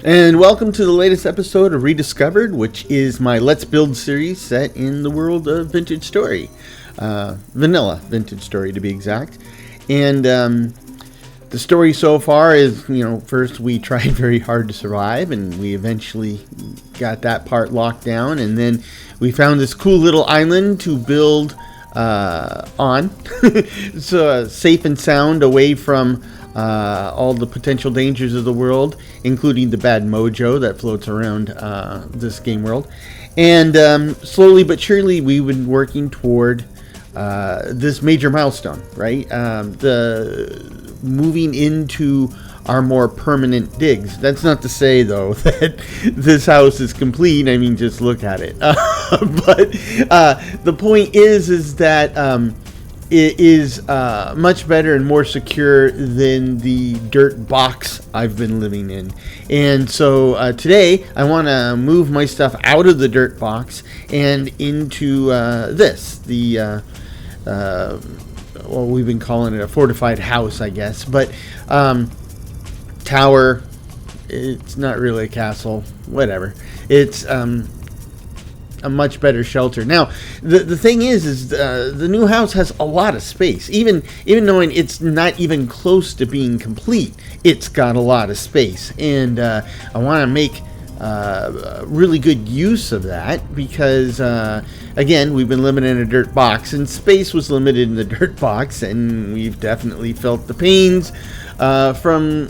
And welcome to the latest episode of Rediscovered, which is my Let's Build series set in the world of vintage story. Vanilla vintage story, to be exact. And the story so far is, first we tried very hard to survive, and we eventually got that part locked down. And then we found this cool little island to build on. So safe and sound, away from all the potential dangers of the world, including the bad mojo that floats around this game world. And slowly but surely, we've been working toward this major milestone, right? The moving into our more permanent digs. That's not to say, though, that this house is complete. I mean, just look at it. But the point is that it is much better and more secure than the dirt box I've been living in. And so today I want to move my stuff out of the dirt box and into well, we've been calling it a fortified house, I guess. But tower, it's not really a castle, whatever. It's a much better shelter. Now, the thing is the new house has a lot of space. Even knowing it's not even close to being complete, it's got a lot of space, and I want to make really good use of that because again, we've been living in a dirt box, and space was limited in the dirt box, and we've definitely felt the pains from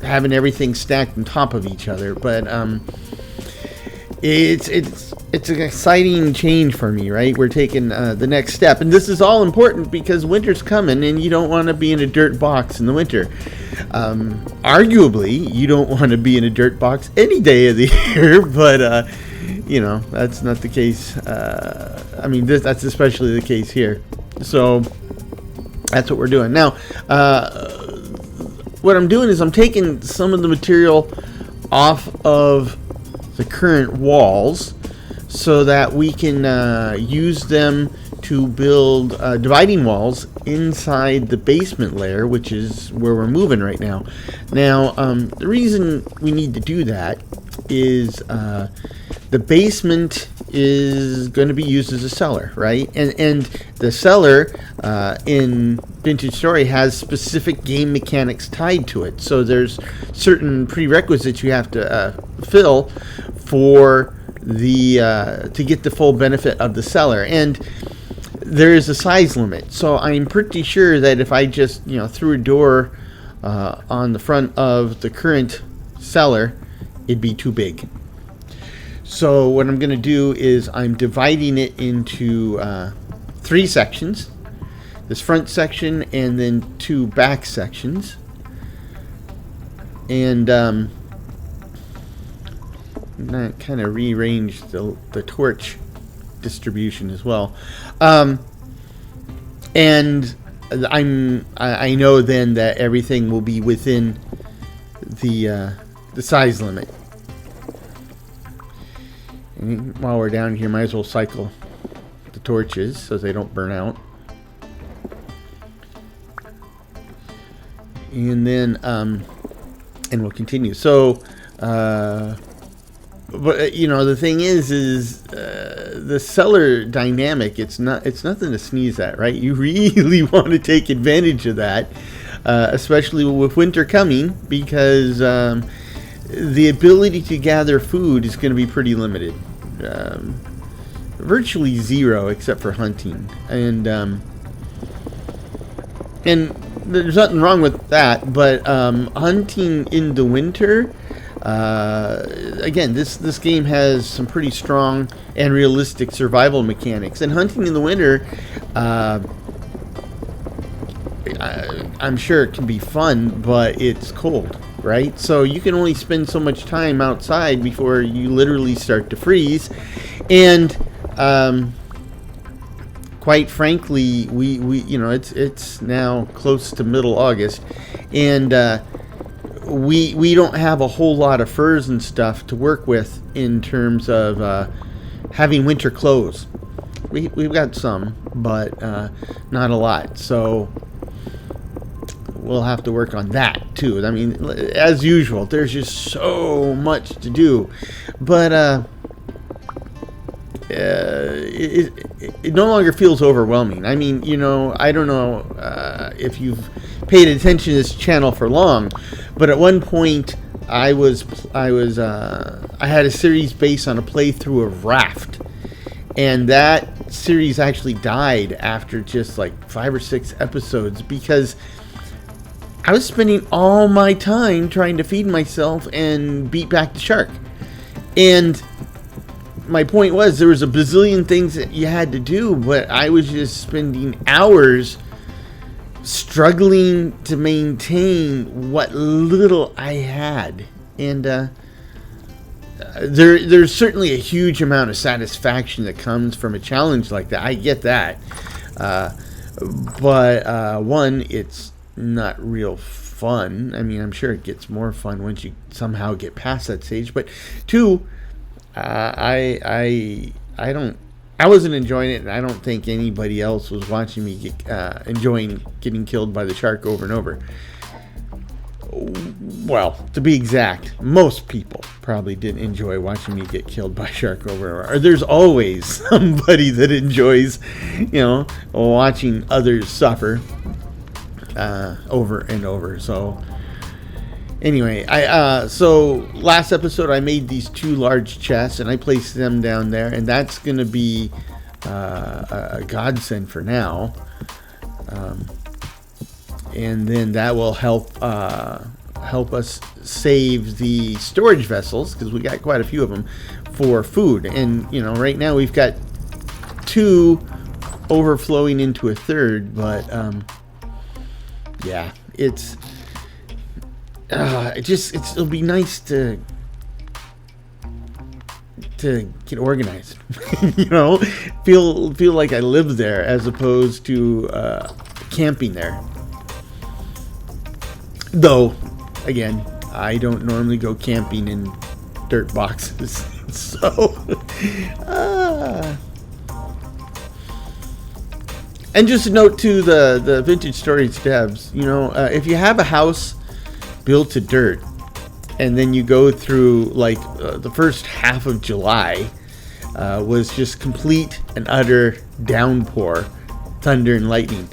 having everything stacked on top of each other. But it's an exciting change for me, right? We're taking the next step, and this is all important because winter's coming, and you don't want to be in a dirt box in the winter. Arguably, you don't want to be in a dirt box any day of the year, but that's not the case. That's especially the case here. So that's what we're doing now. What I'm doing is I'm taking some of the material off of the current walls so that we can use them to build dividing walls inside the basement layer, which is where we're moving right now. Now, the reason we need to do that is the basement is going to be used as a cellar, right? And the cellar in Vintage Story has specific game mechanics tied to it. So there's certain prerequisites you have to fill for to get the full benefit of the cellar, and there is a size limit. So I'm pretty sure that if I just threw a door on the front of the current cellar, it'd be too big. So what I'm going to do is I'm dividing it into 3 sections. This front section and then 2 back sections. And that kind of rearrange the torch distribution as well. And I know then that everything will be within the size limit. And while we're down here, might as well cycle the torches so they don't burn out. And then and we'll continue. So but the thing is the cellar dynamic, it's nothing to sneeze at, right? You really want to take advantage of that, especially with winter coming, because the ability to gather food is going to be pretty limited. Virtually zero except for hunting, and there's nothing wrong with that, but hunting in the winter, again, this game has some pretty strong and realistic survival mechanics, and hunting in the winter, I'm sure it can be fun, but it's cold, right? So you can only spend so much time outside before you literally start to freeze. And quite frankly, we it's now close to middle August, and we don't have a whole lot of furs and stuff to work with in terms of having winter clothes. We've got some, but not a lot. So we'll have to work on that too. I mean, as usual, there's just so much to do, but it no longer feels overwhelming. I mean, I don't know if you've paid attention to this channel for long, but at one point I had a series based on a playthrough of Raft, and that series actually died after just like 5 or 6 episodes because I was spending all my time trying to feed myself and beat back the shark. And my point was, there was a bazillion things that you had to do, but I was just spending hours struggling to maintain what little I had. And there's certainly a huge amount of satisfaction that comes from a challenge like that. I get that. But one, it's not real fun. I mean, I'm sure it gets more fun once you somehow get past that stage. But two, I wasn't enjoying it, and I don't think anybody else was watching me enjoying getting killed by the shark over and over. Well, to be exact, most people probably didn't enjoy watching me get killed by a shark over and over. Or there's always somebody that enjoys, watching others suffer over and over. So anyway, so last episode I made these 2 large chests and I placed them down there, and that's going to be a godsend for now. And then that will help us save the storage vessels, because we got quite a few of them, for food. And right now we've got 2 overflowing into a third, but yeah, it'll be nice to get organized. Feel like I live there as opposed to camping there. Though, again, I don't normally go camping in dirt boxes. So, and just a note to the Vintage Stories devs, if you have a house built to dirt, and then you go through, the first half of July was just complete and utter downpour, thunder and lightning.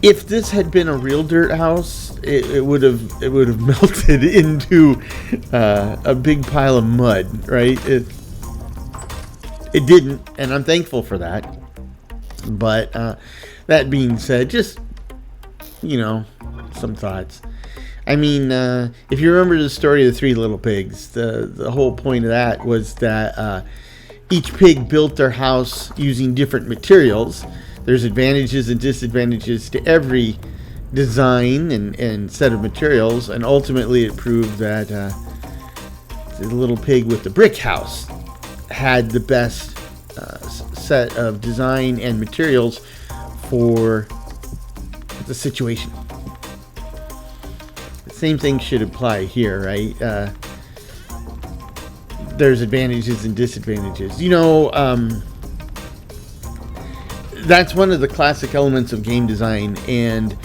If this had been a real dirt house, it would have melted into a big pile of mud, right? It didn't, and I'm thankful for that. But that being said, just some thoughts. I mean, if you remember the story of the 3 little pigs, the whole point of that was that each pig built their house using different materials. There's advantages and disadvantages to every design and set of materials, and ultimately it proved that the little pig with the brick house had the best set of design and materials for the situation. The same thing should apply here, right? There's advantages and disadvantages. That's one of the classic elements of game design, and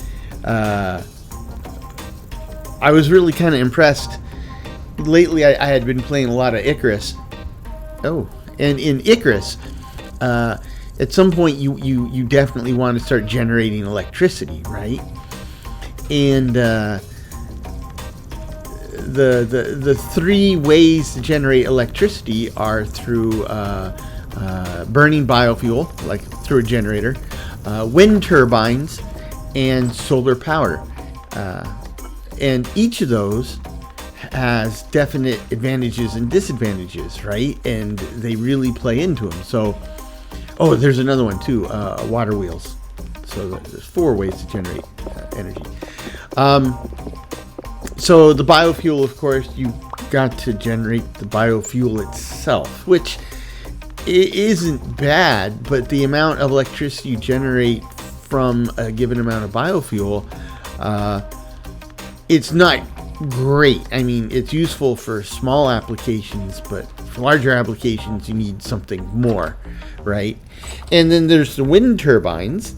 I was really kind of impressed. Lately, I had been playing a lot of Icarus. Oh, and in Icarus, at some point you definitely want to start generating electricity, right? And the 3 ways to generate electricity are through burning biofuel, like through a generator, wind turbines, and solar power. And each of those has definite advantages and disadvantages, right? And they really play into them. So, there's another one too, water wheels. So there's 4 ways to generate energy. So the biofuel, of course, you got to generate the biofuel itself, which it isn't bad, but the amount of electricity you generate from a given amount of biofuel, it's not great. I mean, it's useful for small applications, but for larger applications, you need something more, right? And then there's the wind turbines,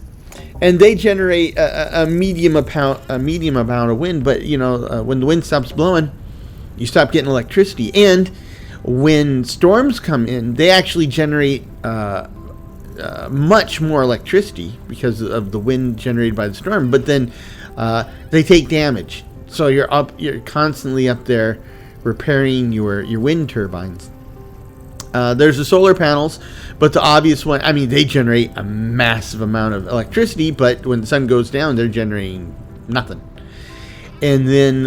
and they generate a medium amount of wind. But when the wind stops blowing, you stop getting electricity. And when storms come in, they actually generate much more electricity because of the wind generated by the storm. But then they take damage, so you're constantly up there repairing your wind turbines. There's the solar panels, but the obvious one, I mean, they generate a massive amount of electricity, but when the sun goes down, they're generating nothing. And then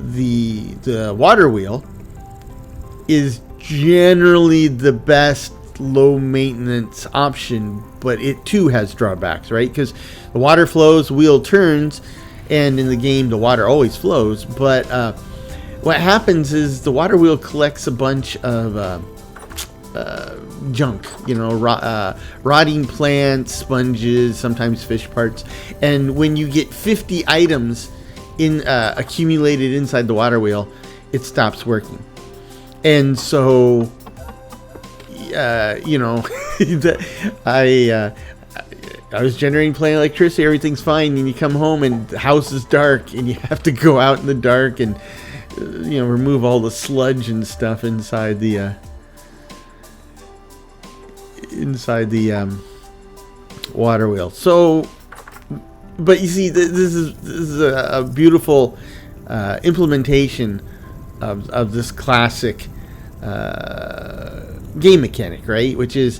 the water wheel is generally the best low maintenance option, but it too has drawbacks, right? Because the water flows, wheel turns, and in the game the water always flows, but what happens is the water wheel collects a bunch of junk, rotting plants, sponges, sometimes fish parts. And when you get 50 items accumulated inside the water wheel, it stops working. And so, I was generating plain electricity, everything's fine, and you come home and the house is dark, and you have to go out in the dark and remove all the sludge and stuff inside the water wheel. So, but you see, this is a beautiful implementation of this classic game mechanic, right? Which is,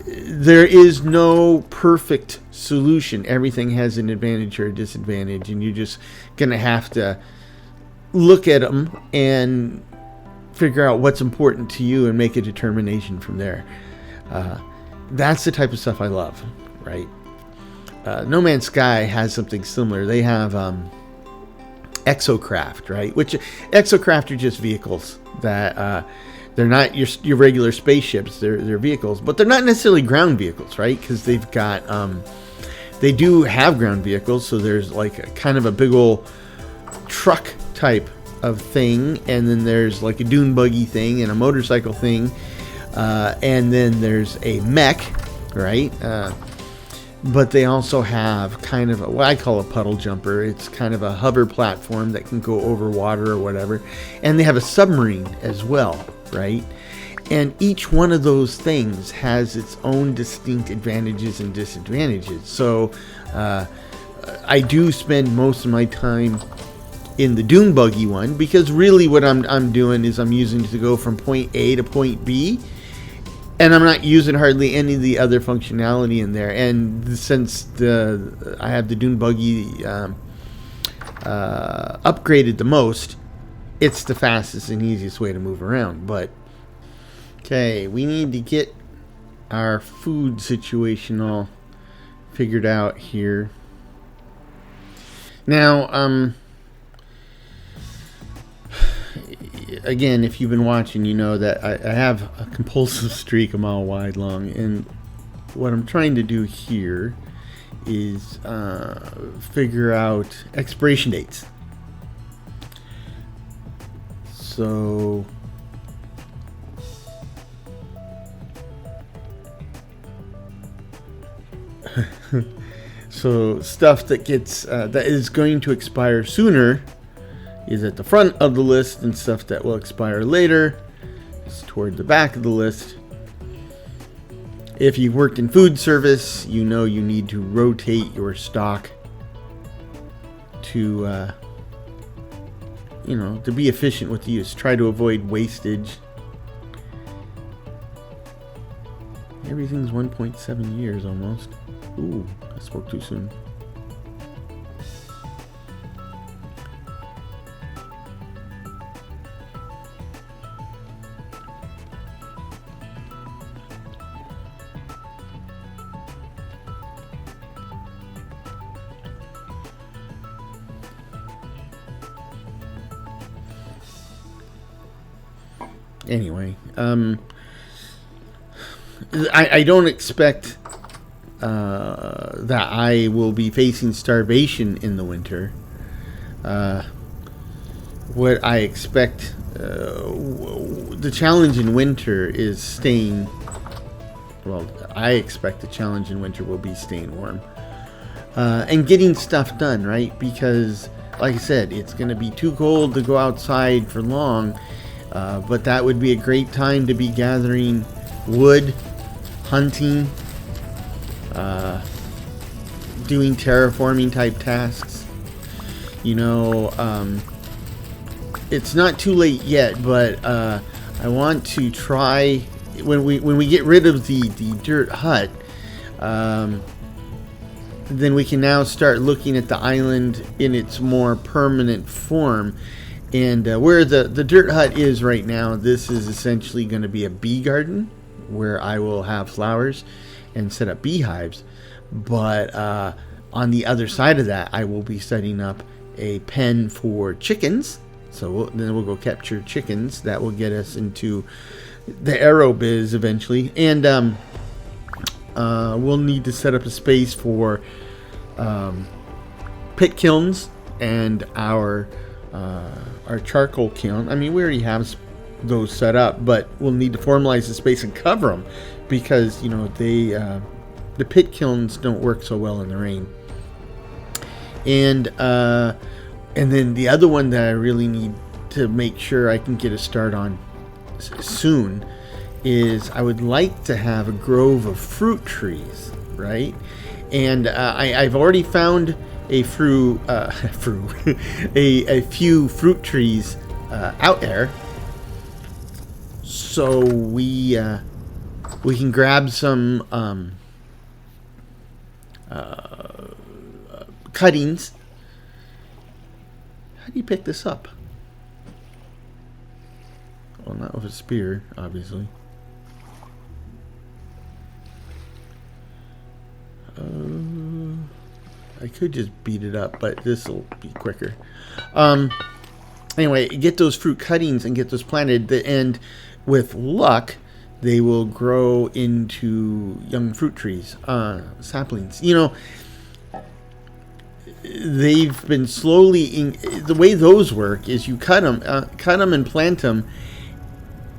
there is no perfect solution. Everything has an advantage or a disadvantage, and you're just gonna have to look at them and figure out what's important to you and make a determination from there. That's the type of stuff I love, right? No Man's Sky has something similar. They have exocraft, right? Which exocraft are just vehicles that they're not your regular spaceships. They're vehicles, but they're not necessarily ground vehicles, right? Because they've got they do have ground vehicles. So there's like a kind of a big old truck type of thing, and then there's like a dune buggy thing and a motorcycle thing, and then there's a mech, right? But they also have kind of what I call a puddle jumper. It's kind of a hover platform that can go over water or whatever, and they have a submarine as well, right? And each one of those things has its own distinct advantages and disadvantages. So I do spend most of my time in the dune buggy one, because really what I'm doing is I'm using it to go from point A to point B, and I'm not using hardly any of the other functionality in there. And since I have the dune buggy upgraded the most, it's the fastest and easiest way to move around. But okay, we need to get our food situation all figured out here. Now, again, if you've been watching, you know that I have a compulsive streak a mile wide long, and what I'm trying to do here is figure out expiration dates. So so stuff that gets that is going to expire sooner is at the front of the list, and stuff that will expire later is toward the back of the list. If you've worked in food service, you know you need to rotate your stock to to be efficient with the use. Try to avoid wastage. Everything's 1.7 years almost. Ooh, I spoke too soon. Anyway, I don't expect that I will be facing starvation in the winter. What I expect, the challenge in winter is staying well, I expect the challenge in winter will be staying warm. And getting stuff done, right? Because, like I said, it's going to be too cold to go outside for long. But that would be a great time to be gathering wood, hunting, doing terraforming type tasks. You know, it's not too late yet, but I want to try when we get rid of the dirt hut. Then we can now start looking at the island in its more permanent form. And where the dirt hut is right now, this is essentially going to be a bee garden where I will have flowers and set up beehives. But on the other side of that, I will be setting up a pen for chickens. So then we'll go capture chickens. That will get us into the arrow biz eventually. And we'll need to set up a space for pit kilns and our charcoal kiln. I mean, we already have those set up, but we'll need to formalize the space and cover them because, you know, the pit kilns don't work so well in the rain. And then the other one that I really need to make sure I can get a start on soon is I would like to have a grove of fruit trees, right? And I've already found a few fruit trees out there, so we can grab some cuttings. How do you pick this up? Well, not with a spear, obviously. I could just beat it up, but this will be quicker. Anyway, get those fruit cuttings and get those planted, and with luck, they will grow into young fruit trees, saplings. You know, they've been slowly. The way those work is you cut them and plant them,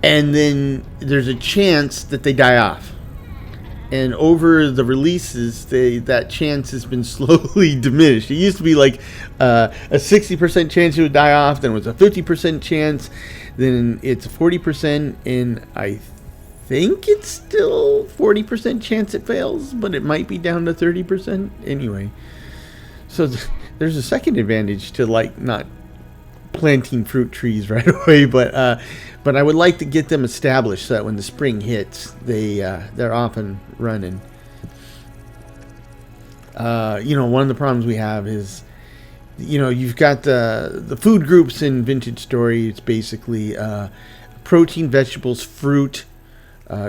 and then there's a chance that they die off. And over the releases, that chance has been slowly diminished. It used to be like a 60% chance it would die off, then it was a 50% chance, then it's a 40%, and I think it's still 40% chance it fails, but it might be down to 30% anyway. So there's a second advantage to like not planting fruit trees right away, but I would like to get them established so that when the spring hits, they're off and running. You know, one of the problems we have is, you know, you've got the food groups in Vintage Story. It's basically protein, vegetables, fruit,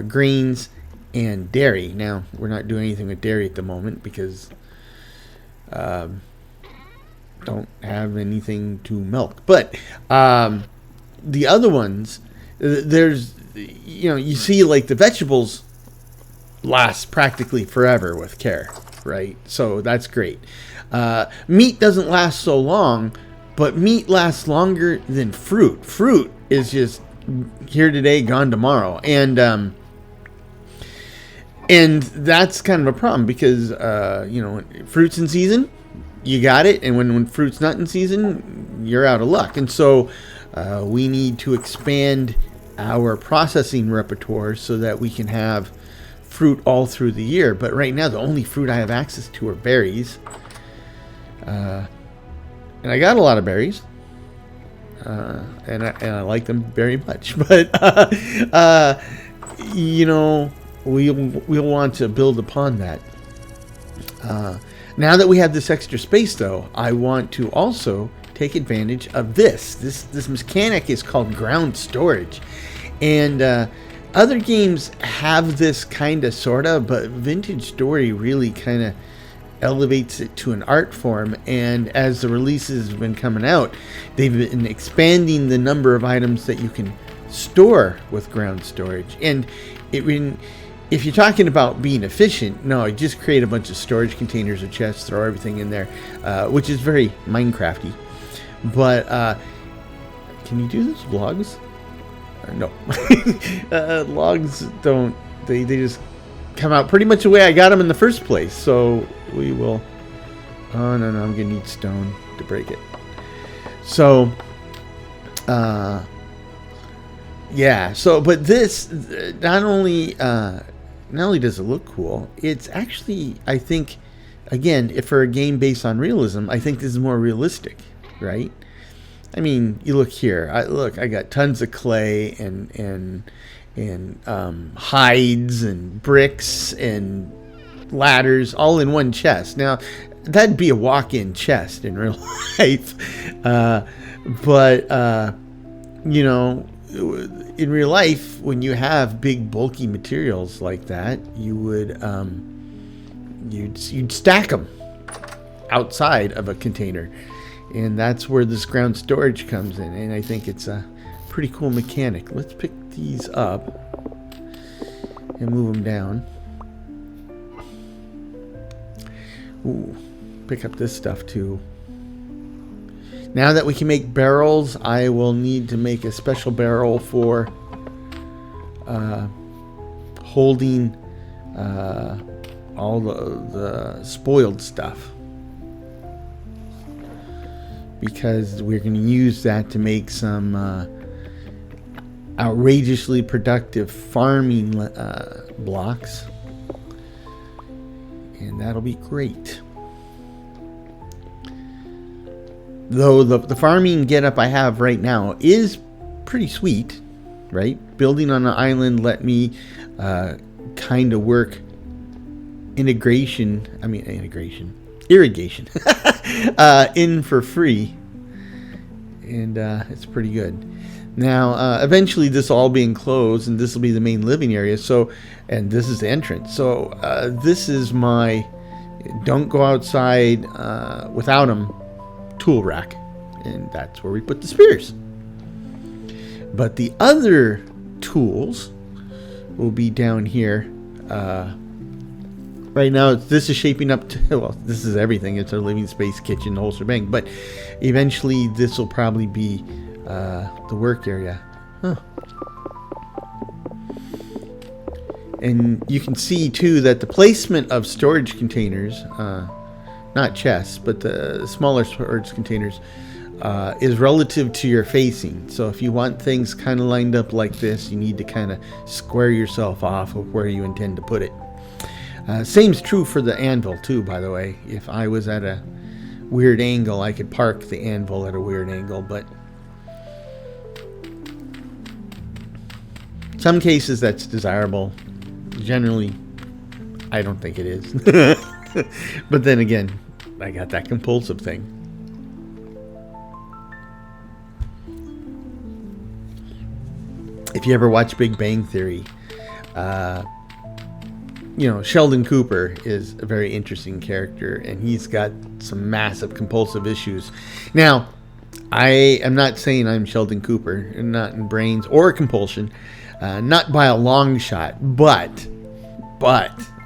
grains, and dairy. Now, we're not doing anything with dairy at the moment because don't have anything to milk. But the other ones, there's, you know, you see like the vegetables last practically forever with care, right? So that's great. Meat doesn't last so long, but meat lasts longer than fruit. Fruit is just here today, gone tomorrow. And that's kind of a problem because, you know, fruit's in season, you got it. And when fruit's not in season, you're out of luck. And so we need to expand our processing repertoire so that we can have fruit all through the year. But right now, the only fruit I have access to are berries. And I got a lot of berries. And I like them very much. But, you know, we'll want to build upon that. Now that we have this extra space, though, I want to also take advantage of this mechanic is called ground storage, and other games have this kind of sorta, but Vintage Story really kind of elevates it to an art form. And as the releases have been coming out, they've been expanding the number of items that you can store with ground storage. And if you're talking about being efficient, no, just create a bunch of storage containers or chests, throw everything in there, which is very Minecrafty. But can you do this with logs? No. Logs don't. They just come out pretty much the way I got them in the first place. So we will... Oh, no, I'm going to need stone to break it. So, yeah. So, but this, not only does it look cool, it's actually, I think, again, if for a game based on realism, I think this is more realistic, right? I mean, you look here. I got tons of clay and hides and bricks and ladders all in one chest. Now, that'd be a walk-in chest in real life, but you know, in real life, when you have big bulky materials like that, you would you'd stack them outside of a container, and that's where this ground storage comes in. And I think it's a pretty cool mechanic. Let's pick these up and move them down. Ooh, pick up this stuff too. Now that we can make barrels, I will need to make a special barrel for holding all the spoiled stuff, because we're going to use that to make some outrageously productive farming blocks, and that'll be great. Though the farming getup I have right now is pretty sweet, right? Building on an island let me kind of work irrigation in for free, and it's pretty good. Now, eventually this will all be enclosed, and this will be the main living area. So, and this is the entrance. So, this is my don't go outside without them tool rack, and that's where we put the spears. But the other tools will be down here. Right now, this is shaping up to, well, this is everything. It's our living space, kitchen, the whole shebang. But eventually, this will probably be the work area. Huh. And you can see, too, that the placement of storage containers, not chests, but the smaller storage containers, is relative to your facing. So if you want things kind of lined up like this, you need to kind of square yourself off of where you intend to put it. Same's true for the anvil too, by the way. If I was at a weird angle, I could park the anvil at a weird angle, but some cases that's desirable. Generally, I don't think it is. But then again, I got that compulsive thing. If you ever watch Big Bang Theory, you know, Sheldon Cooper is a very interesting character, and he's got some massive compulsive issues. Now, I am not saying I'm Sheldon Cooper, not in brains or compulsion, not by a long shot, but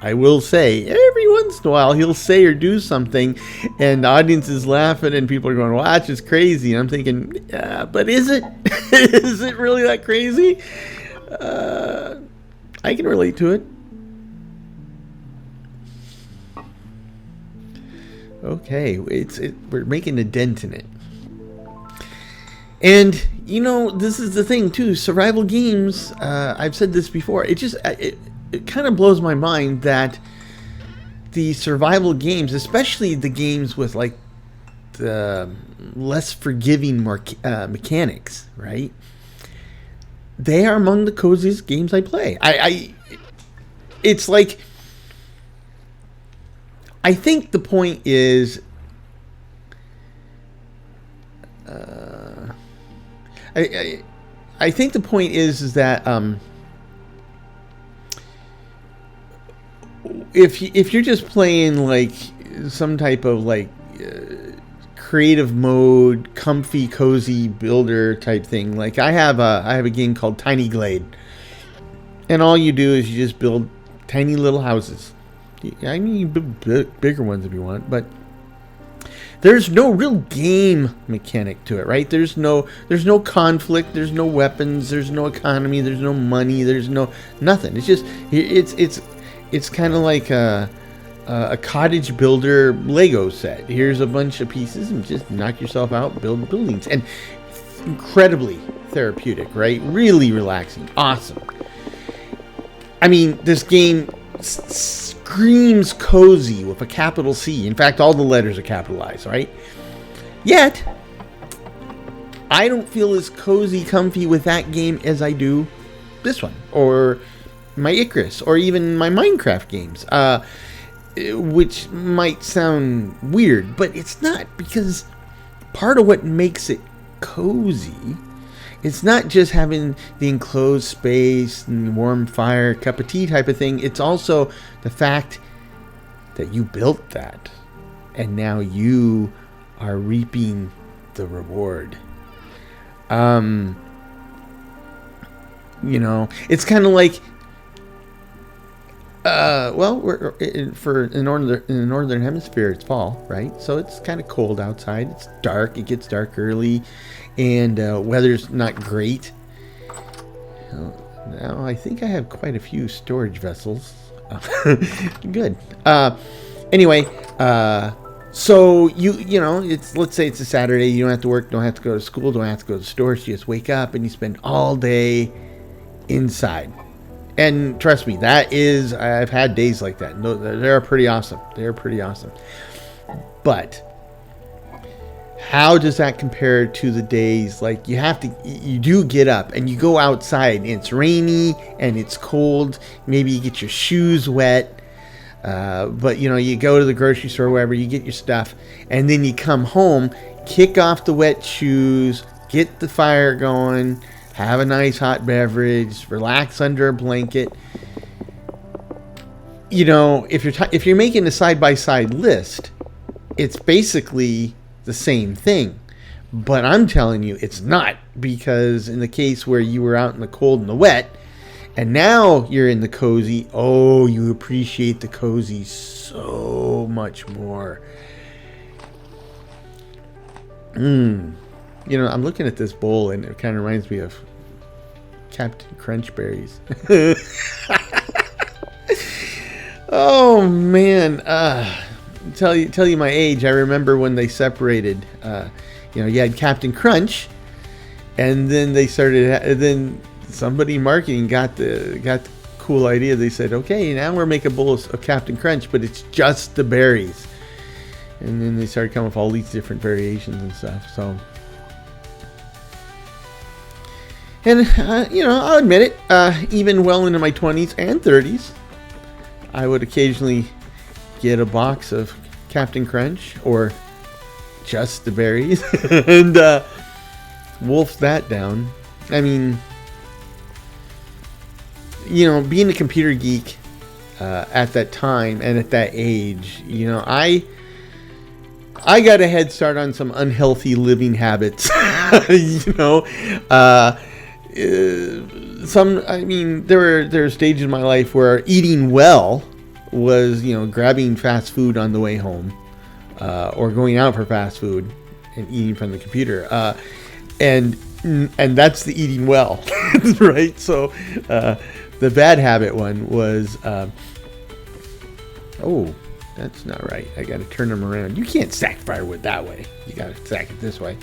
I will say every once in a while he'll say or do something, and the audience is laughing, and people are going, "Well, that's just crazy." And I'm thinking, yeah, but is it? Is it really that crazy? I can relate to it. Okay, we're making a dent in it. And, you know, this is the thing, too. Survival games, I've said this before, it kind of blows my mind that the survival games, especially the games with, like, the less forgiving mechanics, right? They are among the coziest games I play. It's like, I think the point is, I think the point is that if you're just playing like some type of like creative mode, comfy, cozy builder type thing, like I have a game called Tiny Glade, and all you do is you just build tiny little houses. I mean, you build bigger ones if you want, but there's no real game mechanic to it, right? There's no conflict, there's no weapons, there's no economy, there's no money, there's no nothing. It's just it's kind of like a cottage builder Lego set. Here's a bunch of pieces and just knock yourself out, build buildings. And incredibly therapeutic, right? Really relaxing. Awesome. I mean, this game screams cozy with a capital C. In fact, all the letters are capitalized, right? Yet, I don't feel as cozy, comfy with that game as I do this one, or my Icarus, or even my Minecraft games, which might sound weird, but it's not, because part of what makes it cozy, it's not just having the enclosed space and warm fire, cup of tea type of thing. It's also the fact that you built that, and now you are reaping the reward. It's kind of like, we're in the northern hemisphere, it's fall, right? So it's kind of cold outside. It's dark. It gets dark early, and weather's not great. Now I think I have quite a few storage vessels. Good. Anyway, so let's say it's a Saturday. You don't have to work, don't have to go to school, don't have to go to the store. So you just wake up and you spend all day inside. And trust me, I've had days like that. No, they're pretty awesome. They're pretty awesome. But how does that compare to the days like you do get up and you go outside and it's rainy and it's cold. Maybe you get your shoes wet. But you go to the grocery store, wherever, you get your stuff, and then you come home, kick off the wet shoes, get the fire going, have a nice hot beverage, relax under a blanket. If you're making a side-by-side list, it's basically the same thing. But I'm telling you, it's not, because in the case where you were out in the cold and the wet, and now you're in the cozy, you appreciate the cozy so much more. I'm looking at this bowl and it kind of reminds me of Captain Crunch berries. Oh man, tell you my age. I remember when they separated. You had Captain Crunch, and then they started. Then somebody in marketing got the cool idea. They said, "Okay, now we're making a bowl of Captain Crunch, but it's just the berries." And then they started coming with all these different variations and stuff. So, and I'll admit it. Even well into my 20s and 30s, I would occasionally get a box of Captain Crunch or just the berries and wolf that down. I mean, being a computer geek at that time and at that age, I got a head start on some unhealthy living habits. There were stages in my life where eating well was, grabbing fast food on the way home, or going out for fast food and eating from the computer. And that's the eating well, right? So, the bad habit one was, that's not right. I got to turn them around. You can't stack firewood that way. You got to stack it this way.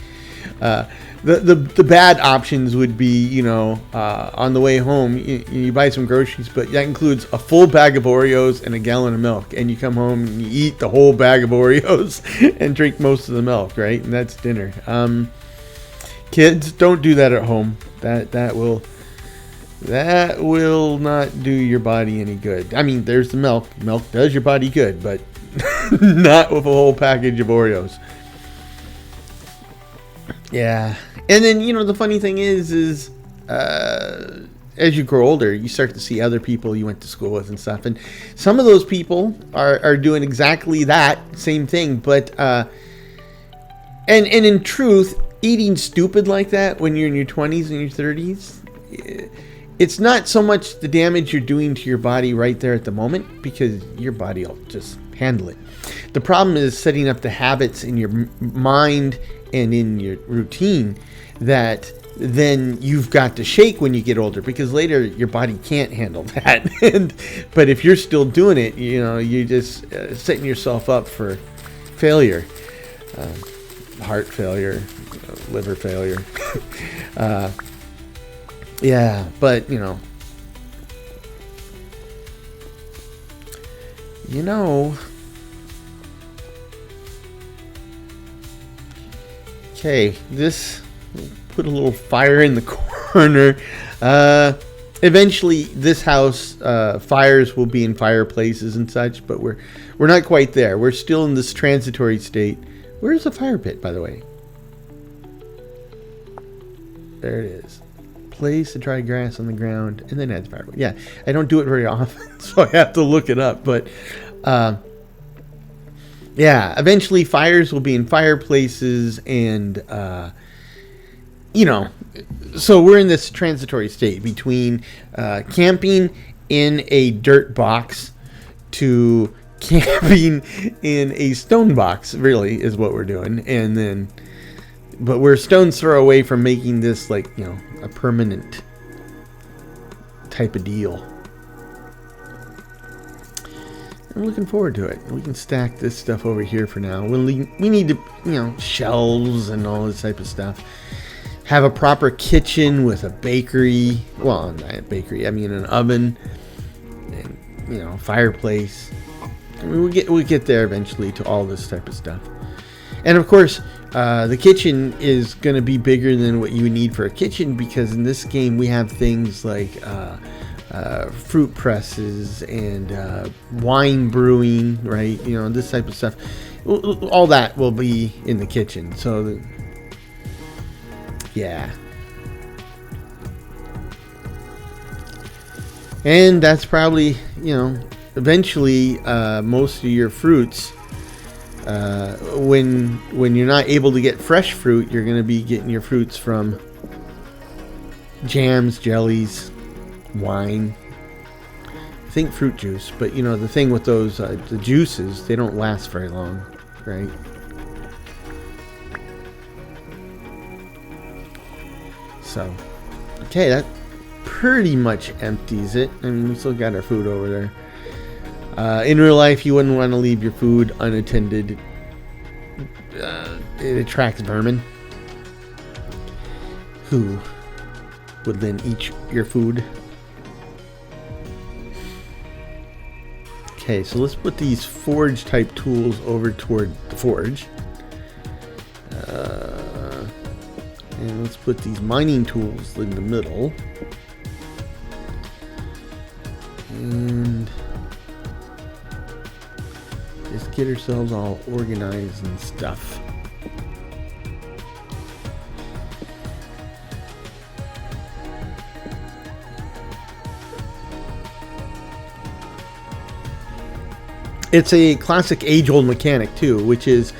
The bad options would be, on the way home, you buy some groceries, but that includes a full bag of Oreos and a gallon of milk. And you come home and you eat the whole bag of Oreos and drink most of the milk, right? And that's dinner. Kids, don't do that at home. That will not do your body any good. I mean, there's the milk. Milk does your body good, but not with a whole package of Oreos. Yeah. And then, the funny thing is as you grow older, you start to see other people you went to school with and stuff. And some of those people are doing exactly that same thing. But, and in truth, eating stupid like that when you're in your 20s and your 30s, it's not so much the damage you're doing to your body right there at the moment, because your body will just handle it. The problem is setting up the habits in your mind and in your routine that then you've got to shake when you get older, because later your body can't handle that. But if you're still doing it, you're just setting yourself up for failure, heart failure, liver failure. Yeah, but okay, this, put a little fire in the corner. Eventually this house, fires will be in fireplaces and such, but we're not quite there. We're still in this transitory state. Where's the fire pit, by the way? There it is. Place the dry grass on the ground and then add firewood. Yeah, I don't do it very often, so I have to look it up. But yeah, eventually fires will be in fireplaces, and so we're in this transitory state between camping in a dirt box to camping in a stone box, really, is what we're doing. And then, but we're stone's throw away from making this like, a permanent type of deal. I'm looking forward to it. We can stack this stuff over here for now. We need to, shelves and all this type of stuff. Have a proper kitchen with a bakery. Well, not a bakery. I mean an oven, and fireplace. I mean, we'll get there eventually to all this type of stuff. And of course, the kitchen is going to be bigger than what you need for a kitchen, because in this game we have things like fruit presses and wine brewing, right? This type of stuff. All that will be in the kitchen. So, yeah. And that's probably, eventually most of your fruits, when you're not able to get fresh fruit, you're going to be getting your fruits from jams, jellies, wine. I think fruit juice, but the thing with those the juices, they don't last very long, right? So, okay, that pretty much empties it. I mean, we still got our food over there. In real life, you wouldn't want to leave your food unattended. It attracts vermin who would then eat your food. Okay, so let's put these forge type tools over toward the forge. And let's put these mining tools in the middle. And just get ourselves all organized and stuff. It's a classic age-old mechanic too, which is,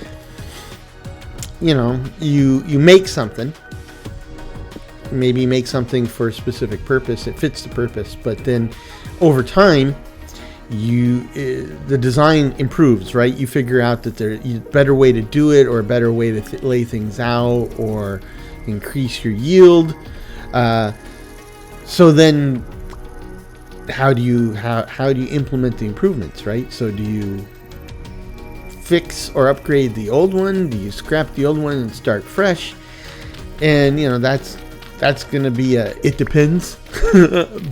you make something. Maybe you make something for a specific purpose. It fits the purpose, but then over time, the design improves, right? You figure out that there's a better way to do it, or a better way to lay things out, or increase your yield. So then, how do you implement the improvements, right? So do you fix or upgrade the old one? Do you scrap the old one and start fresh? And that's going to be it depends.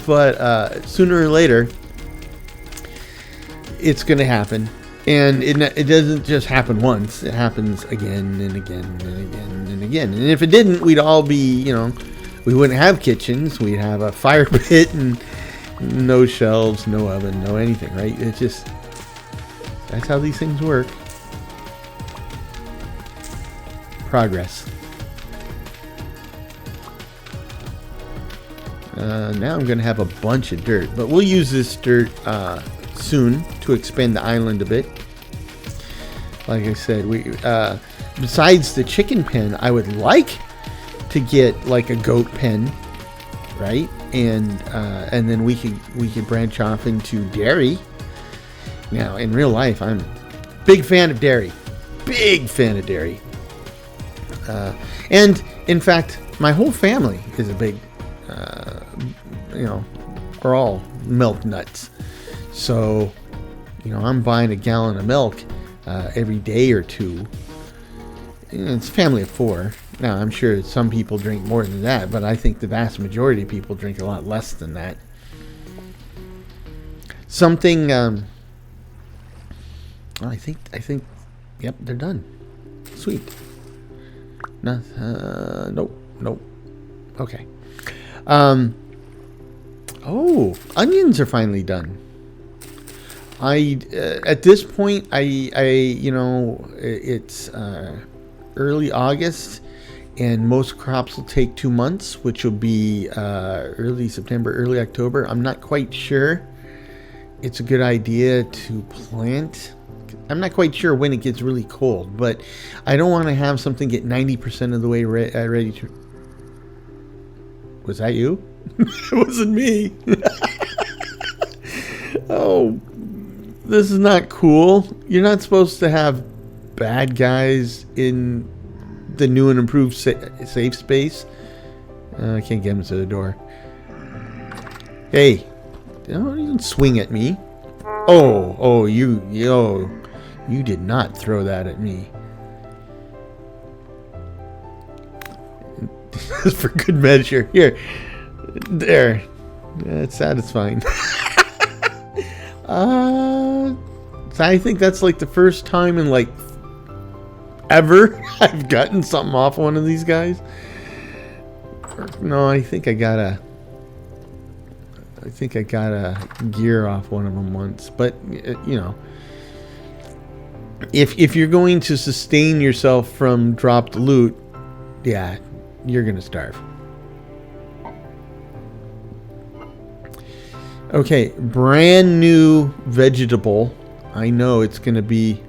But sooner or later, it's going to happen. And it doesn't just happen once. It happens again and again and again and again. And if it didn't, we'd all be, we wouldn't have kitchens. We'd have a fire pit and no shelves, no oven, no anything, right? It's just, that's how these things work. Progress. Now I'm going to have a bunch of dirt, but we'll use this dirt soon to expand the island a bit. Like I said, we besides the chicken pen, I would like to get like a goat pen, right? And then we could branch off into dairy. Now, in real life, I'm a big fan of dairy. Big fan of dairy. And in fact, my whole family is a big, we're all milk nuts. So, I'm buying a gallon of milk every day or two. It's a family of 4. Now, I'm sure some people drink more than that, but I think the vast majority of people drink a lot less than that. Something, I think, yep, they're done. Sweet. No, nope. Okay. Oh, onions are finally done. At this point, it's early August, and most crops will take 2 months, which will be early September, early October. I'm not quite sure it's a good idea to plant. I'm not quite sure when it gets really cold, but I don't want to have something get 90% of the way ready to... Was that you? It wasn't me. Oh, this is not cool. You're not supposed to have bad guys in the new and improved safe space. I can't get him to the door. Hey, don't even swing at me. Oh, you did not throw that at me. For good measure. Here. There. That's satisfying. So I think that's like the first time in like ever I've gotten something off one of these guys. No, I think I got a gear off one of them once. But if you're going to sustain yourself from dropped loot, yeah, you're gonna starve. Okay, brand new vegetable. I know it's gonna be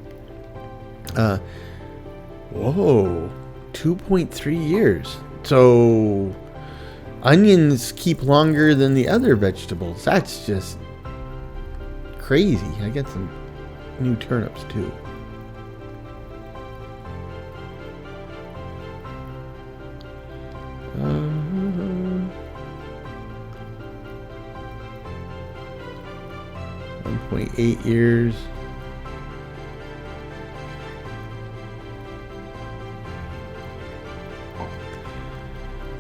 2.3 years. So onions keep longer than the other vegetables. That's just crazy. I got some new turnips too. .8 years.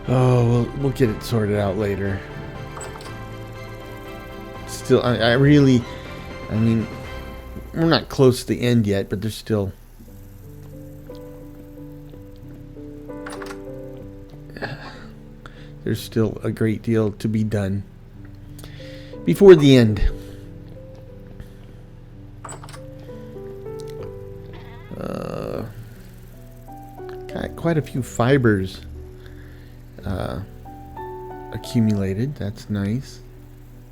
Oh, we'll get it sorted out later. Still, I mean, we're not close to the end yet, but there's still a great deal to be done before the end. Got quite a few fibers accumulated. That's nice.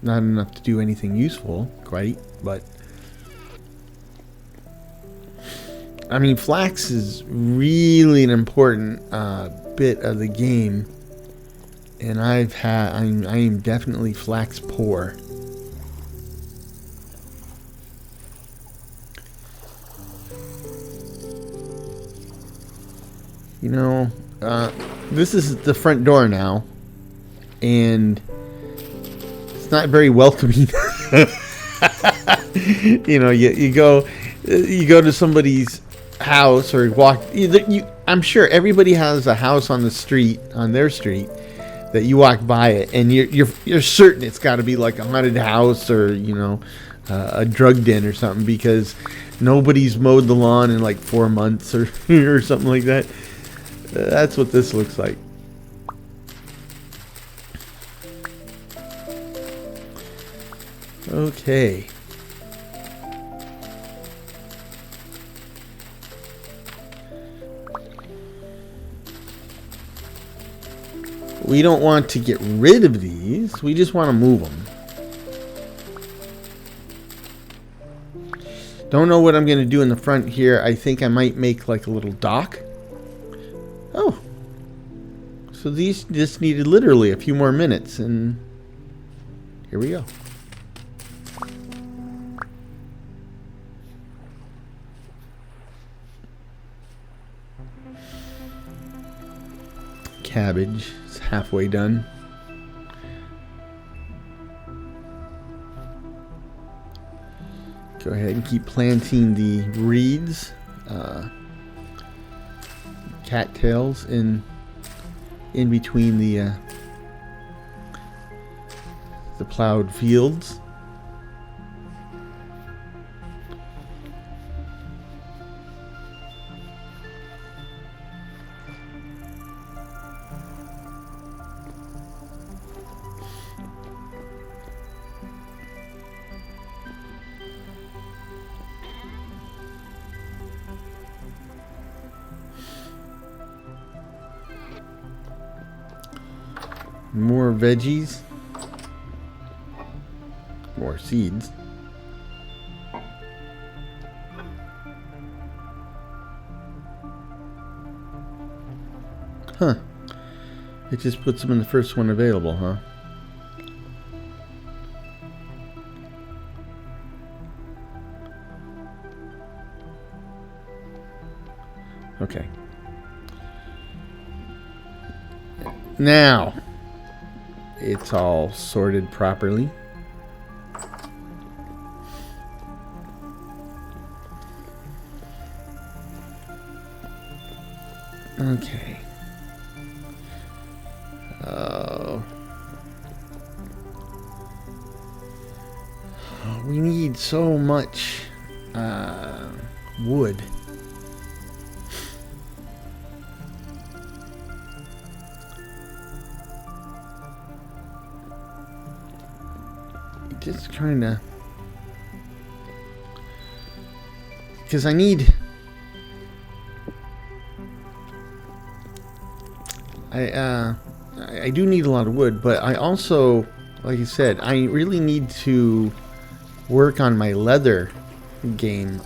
Not enough to do anything useful, quite, but I mean, flax is really an important bit of the game, and I am definitely flax poor. This is the front door now, and it's not very welcoming. You go to somebody's house or walk. I'm sure everybody has a house on their street that you walk by it, and you're certain it's got to be like a haunted house or a drug den or something, because nobody's mowed the lawn in like 4 months or or something like that. That's what this looks like. Okay. We don't want to get rid of these. We just want to move them. Don't know what I'm going to do in the front here. I think I might make like a little dock. Oh. So these just needed literally a few more minutes, and here we go. cabbage is halfway done. Go ahead and keep planting the reeds, cattails in between the plowed fields. More veggies. More seeds. Huh. It just puts them in the first one available, huh? Okay. Now, it's all sorted properly. Okay. We need so much wood. Just trying to, because I do need a lot of wood, but I also, like I said, I really need to work on my leather game.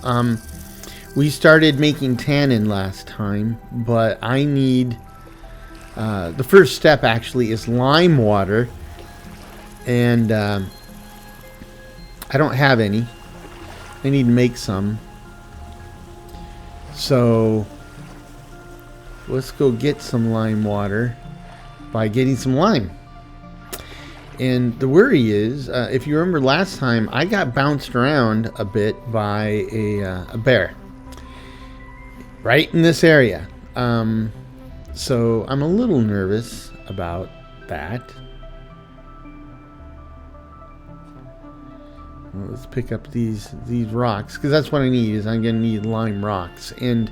We started making tannin last time, but I need, the first step actually is lime water, and I don't have any. I need to make some. So let's go get some lime water by getting some lime. And the worry is, if you remember last time, I got bounced around a bit by a bear right in this area. So I'm a little nervous about that. Well, let's pick up these rocks, because that's what I need. Is I'm gonna need lime rocks, and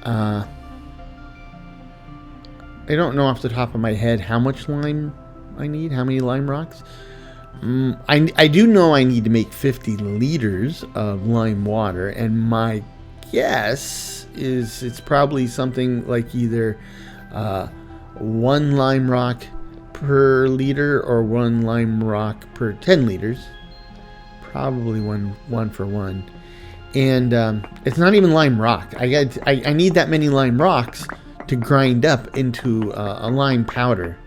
I don't know off the top of my head how much lime I need, how many lime rocks. I do know I need to make 50 liters of lime water, and my guess is it's probably something like either 1 lime rock per liter or 1 lime rock per 10 liters. Probably one for one. And it's not even lime rock. I need that many lime rocks to grind up into a lime powder.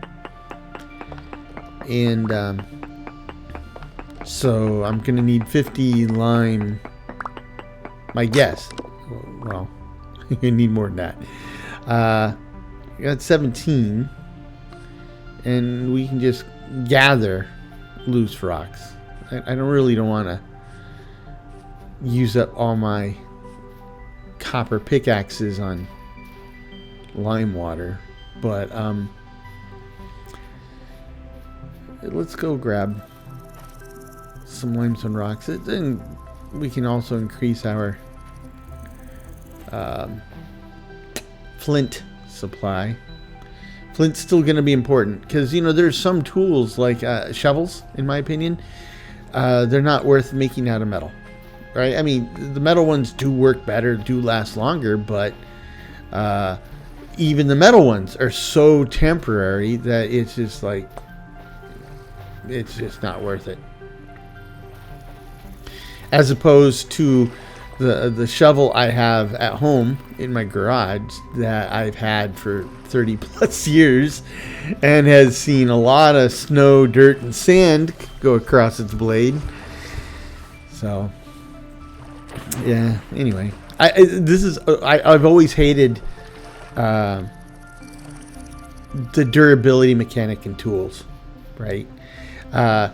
And so I'm gonna need 50 lime. My guess. Well, you need more than that. I got 17, and we can just gather loose rocks. I don't want to use up all my copper pickaxes on lime water, but let's go grab some limestone rocks. Then we can also increase our flint supply. Flint's still going to be important, because there's some tools like shovels, in my opinion. They're not worth making out of metal, right? I mean, the metal ones do work better, do last longer, but even the metal ones are so temporary that it's just like, it's just not worth it. As opposed to the shovel I have at home in my garage that I've had for 30 plus years and has seen a lot of snow, dirt, and sand go across its blade. So yeah, anyway, I've always hated the durability mechanic in tools, right? I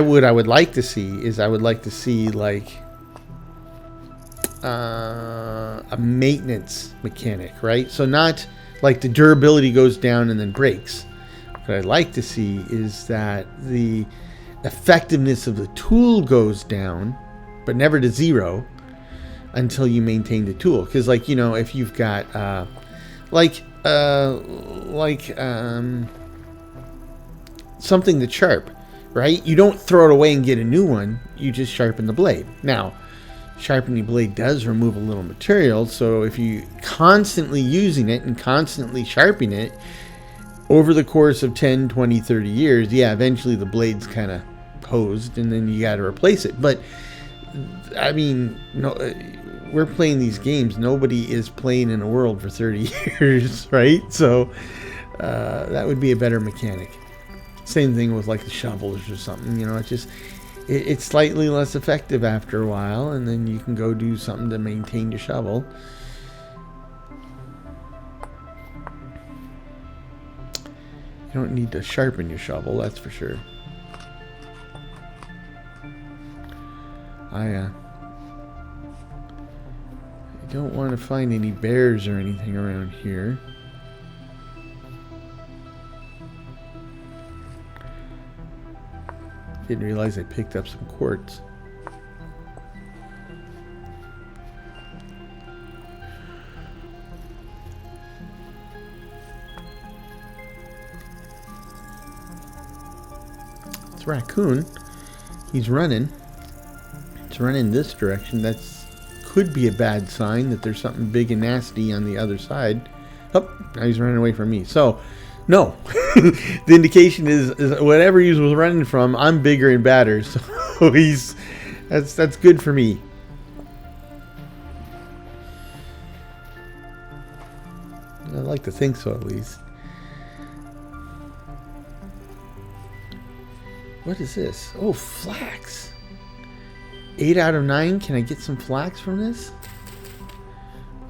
would like to see like a maintenance mechanic, right? So not like the durability goes down and then breaks. What I'd like to see is that the effectiveness of the tool goes down, but never to zero until you maintain the tool. Because, like, you know, if you've got something that's sharp, right? You don't throw it away and get a new one. You just sharpen the blade. Now, sharpening the blade does remove a little material, so if you constantly using it and constantly sharpening it over the course of 10, 20, 30 years, yeah, eventually the blade's kind of hosed and then you got to replace it. But I mean, no, we're playing these games. Nobody is playing in a world for 30 years, right? So that would be a better mechanic. Same thing with like the shovels or something, you know. It's slightly less effective after a while, and then you can go do something to maintain your shovel. You don't need to sharpen your shovel, that's for sure. I don't want to find any bears or anything around here. Didn't realize I picked up some quartz. It's raccoon. He's running. It's running this direction. That's could be a bad sign that there's something big and nasty on the other side. Oh, now he's running away from me. So, no. The indication is whatever he was running from, I'm bigger and badder. So that's good for me. I like to think so, at least. What is this? Oh, flax. 8 out of 9. Can I get some flax from this?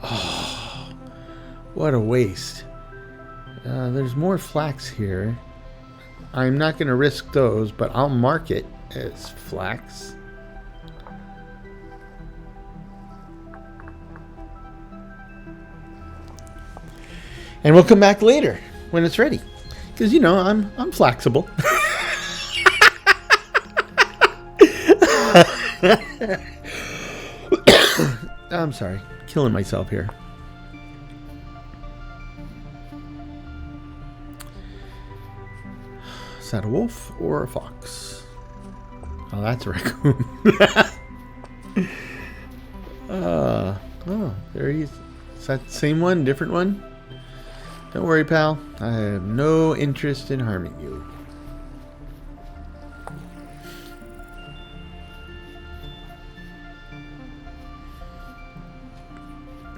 Oh, what a waste. There's more flax here. I'm not going to risk those, but I'll mark it as flax. And we'll come back later when it's ready. Because, you know, I'm flexible. I'm sorry. Killing myself here. Is that a wolf or a fox? Oh, that's a raccoon. Oh, there he is. Is that the same one? Different one? Don't worry, pal. I have no interest in harming you.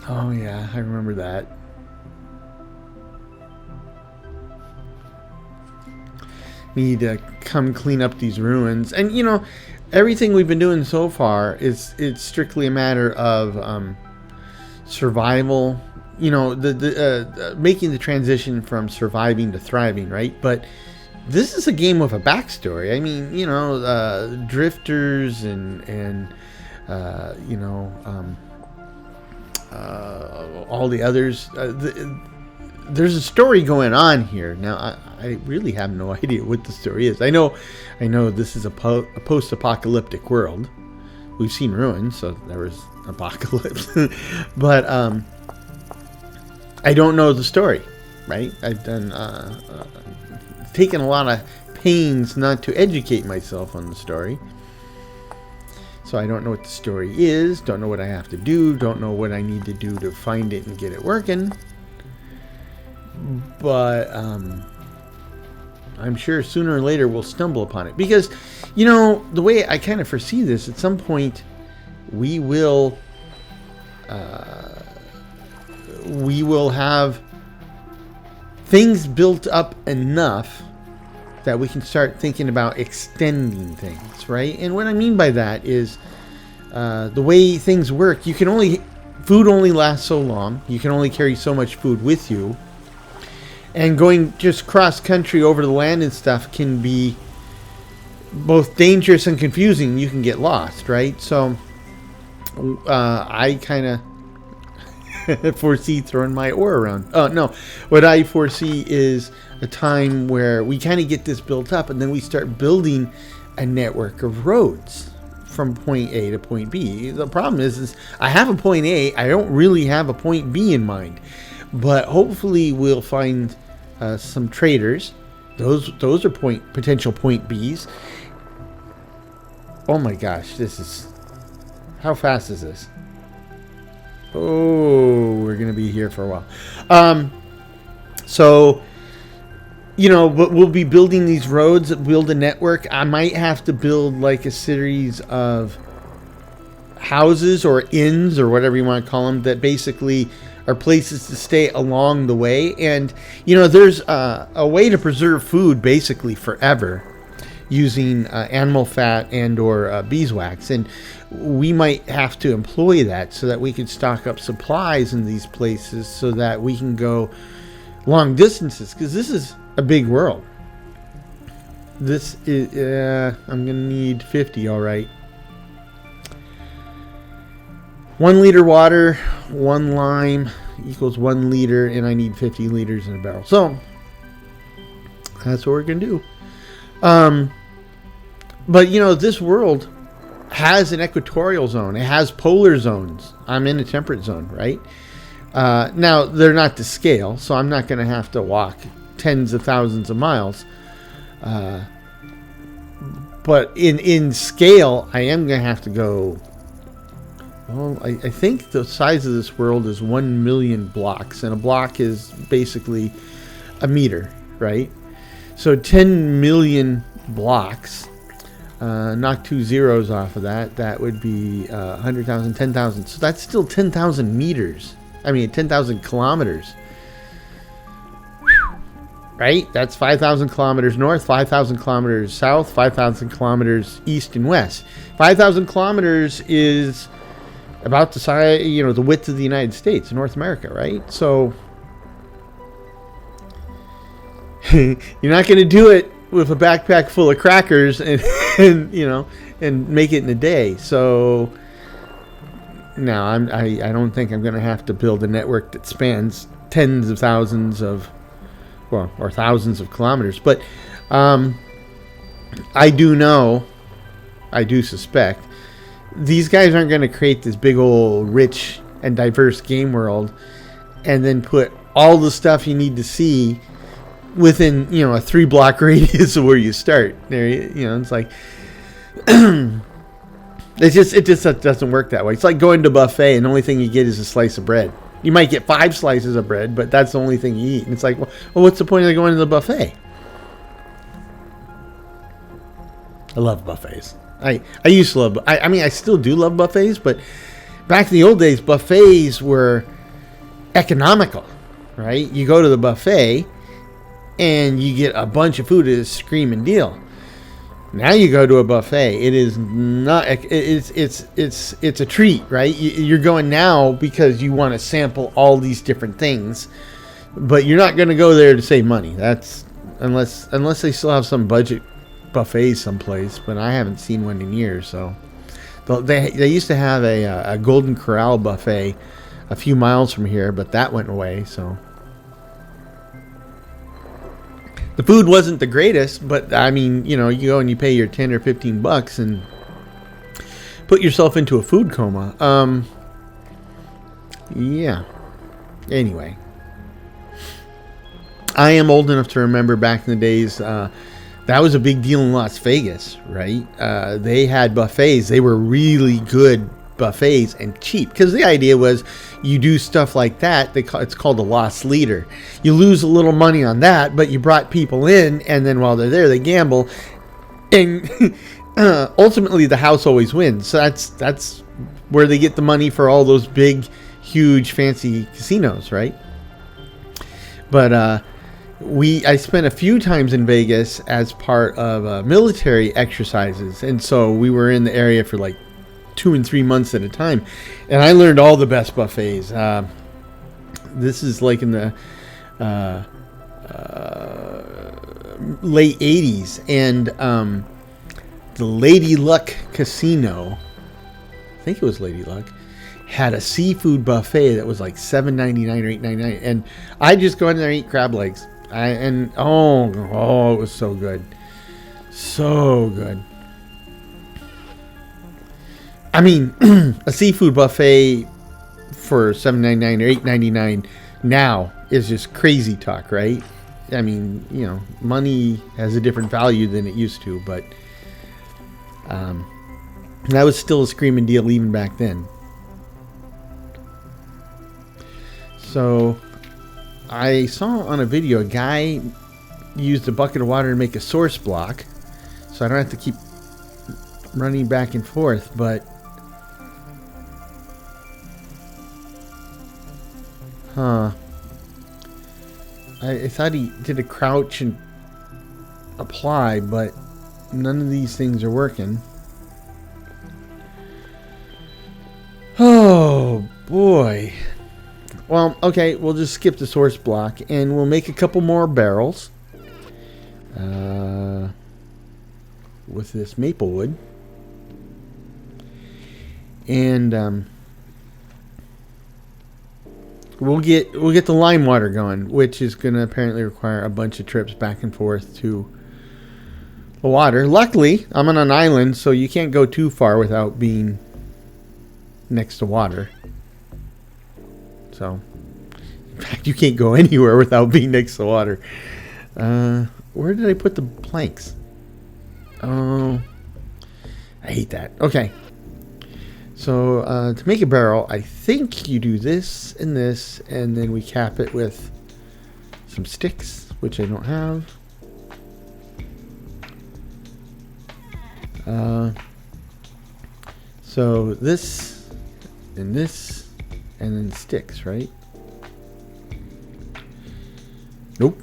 Oh, yeah, I remember that. Need to come clean up these ruins. And, you know, everything we've been doing so far it's strictly a matter of survival. You know, making the transition from surviving to thriving, right? But this is a game with a backstory. I mean, you know, drifters and you know, all the others. There's a story going on here. Now, I really have no idea what the story is. I know this is a post-apocalyptic world. We've seen ruins, so there was apocalypse. But I don't know the story, right? I've done taken a lot of pains not to educate myself on the story. So I don't know what the story is, don't know what I have to do, don't know what I need to do to find it and get it working. But I'm sure sooner or later we'll stumble upon it. Because, you know, the way I kind of foresee this, at some point we will have things built up enough that we can start thinking about extending things, right? And what I mean by that is the way things work, food only lasts so long. You can only carry so much food with you. And going just cross country over the land and stuff can be both dangerous and confusing. You can get lost, right? So I kind of foresee throwing my ore around. Oh, no. What I foresee is a time where we kind of get this built up, and then we start building a network of roads from point A to point B. The problem is I have a point A. I don't really have a point B in mind. But hopefully we'll find some traders. Those are potential point Bs. Oh my gosh, this is... How fast is this? Oh, we're going to be here for a while. So, you know, but we'll be building these roads, build a network. I might have to build like a series of houses or inns or whatever you want to call them that basically are places to stay along the way. And, you know, there's a way to preserve food basically forever using animal fat and or beeswax. And we might have to employ that so that we can stock up supplies in these places so that we can go long distances, because this is a big world. This is, I'm going to need 50, all right. 1 liter water, 1 lime equals 1 liter, and I need 50 liters in a barrel. So that's what we're going to do. But, you know, this world has an equatorial zone. It has polar zones. I'm in a temperate zone, right? Now, they're not to scale, so I'm not going to have to walk tens of thousands of miles. But in scale, I am going to have to go... Well, I think the size of this world is 1 million blocks, and a block is basically a meter, right? So 10 million blocks, knock 2 zeros off of that, that would be 100,000, 10,000. So that's still 10,000 meters. I mean, 10,000 kilometers. Right? That's 5,000 kilometers north, 5,000 kilometers south, 5,000 kilometers east and west. 5,000 kilometers is about the size, you know, the width of the United States, North America, right? So you're not going to do it with a backpack full of crackers and you know, and make it in a day. So no, I don't think I'm going to have to build a network that spans tens of thousands of, well, or thousands of kilometers. But I do suspect these guys aren't going to create this big old rich and diverse game world and then put all the stuff you need to see within, you know, a 3-block radius of where you start. There, you know, it's like it just doesn't work that way. It's like going to a buffet and the only thing you get is a slice of bread. You might get 5 slices of bread, but that's the only thing you eat. And it's like, well, what's the point of going to the buffet? I love buffets. I used to love, I mean, I still do love buffets, but back in the old days, buffets were economical, right? You go to the buffet and you get a bunch of food at a screaming deal. Now you go to a buffet, it is not, it's a treat, right? You're going now because you want to sample all these different things, but you're not going to go there to save money. That's unless they still have some budget buffets someplace, but I haven't seen one in years. So they used to have a Golden Corral buffet a few miles from here, but that went away. So the food wasn't the greatest, but I mean, you know, you go and you pay your 10 or 15 bucks and put yourself into a food coma. Yeah. Anyway, I am old enough to remember back in the days, that was a big deal in Las Vegas, right? They had buffets. They were really good buffets and cheap, because the idea was you do stuff like that. It's called a loss leader. You lose a little money on that, but you brought people in, and then while they're there, they gamble, and ultimately the house always wins. So that's where they get the money for all those big, huge, fancy casinos, right? But I spent a few times in Vegas as part of military exercises, and so we were in the area for like 2 and 3 months at a time, and I learned all the best buffets. This is like in the late 80s, and the Lady Luck Casino, I think it was Lady Luck, had a seafood buffet that was like $7.99 or $8.99, and I just go in there and eat crab legs. It was so good, so good. I mean, a seafood buffet for $7.99 or $8.99 now is just crazy talk, right? I mean, you know, money has a different value than it used to, but that was still a screaming deal even back then. So I saw on a video a guy used a bucket of water to make a source block, so I don't have to keep running back and forth, but I thought he did a crouch and apply, but none of these things are working. Oh boy. Well, okay, we'll just skip the source block and we'll make a couple more barrels with this maple wood. And we'll get the lime water going, which is going to apparently require a bunch of trips back and forth to the water. Luckily, I'm on an island, so you can't go too far without being next to water. So, in fact, you can't go anywhere without being next to water. Where did I put the planks? Oh, I hate that. Okay. So, to make a barrel, I think you do this, and then we cap it with some sticks, which I don't have. So this, and then sticks, right? Nope.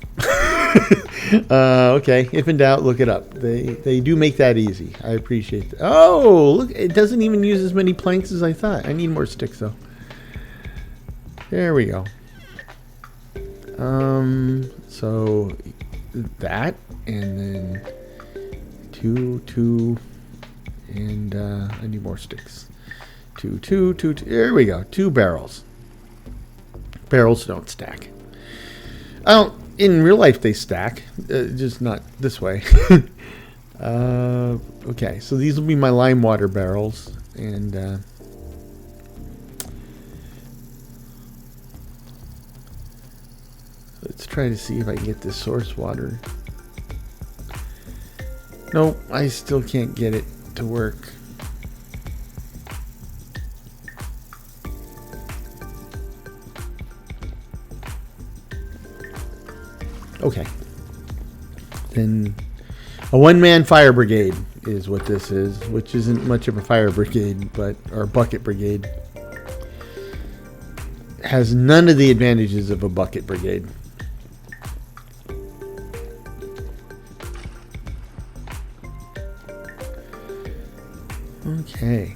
Okay, if in doubt, look it up. They do make that easy. I appreciate that. Oh, look, it doesn't even use as many planks as I thought. I need more sticks, though. There we go. So that, and then two, and I need more sticks. Two. There we go. 2 barrels. Barrels don't stack. In real life, they stack, just not this way. Okay, so these will be my lime water barrels, and let's try to see if I can get this source water. Nope, I still can't get it to work. Okay. Then a one-man fire brigade is what this is, which isn't much of a fire brigade, or bucket brigade. Has none of the advantages of a bucket brigade. Okay.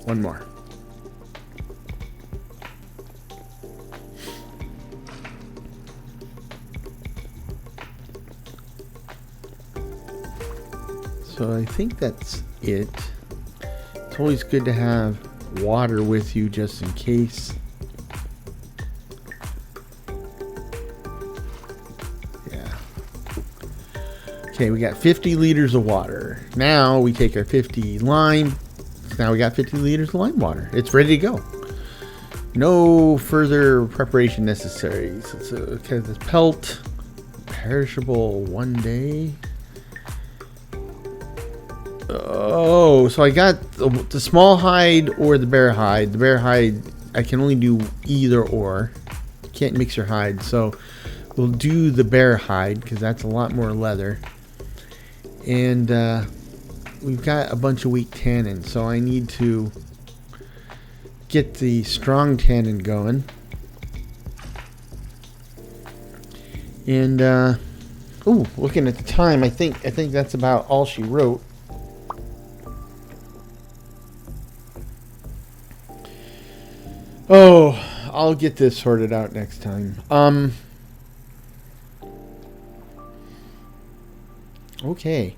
One more. So I think that's it. It's always good to have water with you just in case. Yeah. Okay, we got 50 liters of water. Now we take our 50 lime. Now we got 50 liters of lime water. It's ready to go. No further preparation necessary. So it's okay, this pelt, perishable 1 day. Oh, so I got the small hide or the bear hide. The bear hide, I can only do either or. Can't mix your hide. So we'll do the bear hide because that's a lot more leather. And we've got a bunch of weak tannin, so I need to get the strong tannin going. And Ooh, looking at the time, I think that's about all she wrote. Oh, I'll get this sorted out next time. Okay.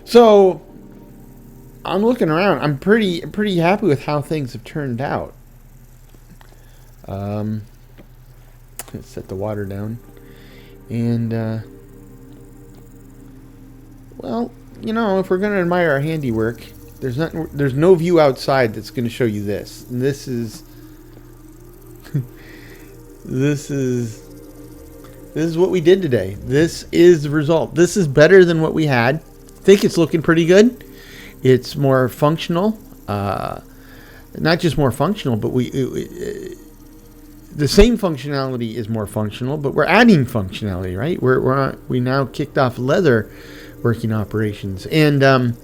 So, I'm looking around. I'm pretty happy with how things have turned out. Let's set the water down. And, well, if we're going to admire our handiwork, there's no view outside that's going to show you this. And this is this is what we did today. This is the result. This is better than what we had. I think it's looking pretty good. It's more functional. Not just more functional, but the same functionality is more functional, but we're adding functionality, right? We now kicked off leather working operations, and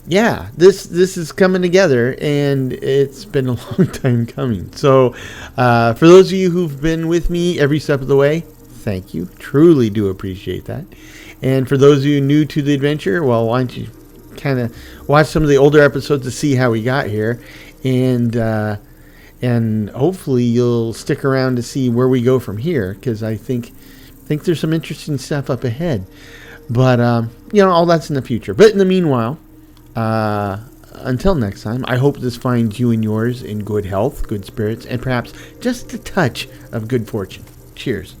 yeah, this is coming together, and it's been a long time coming. So, for those of you who've been with me every step of the way, thank you. Truly do appreciate that. And for those of you new to the adventure, well, why don't you kind of watch some of the older episodes to see how we got here, and hopefully you'll stick around to see where we go from here, because I think there's some interesting stuff up ahead. But all that's in the future. But in the meanwhile, until next time, I hope this finds you and yours in good health, good spirits, and perhaps just a touch of good fortune. Cheers.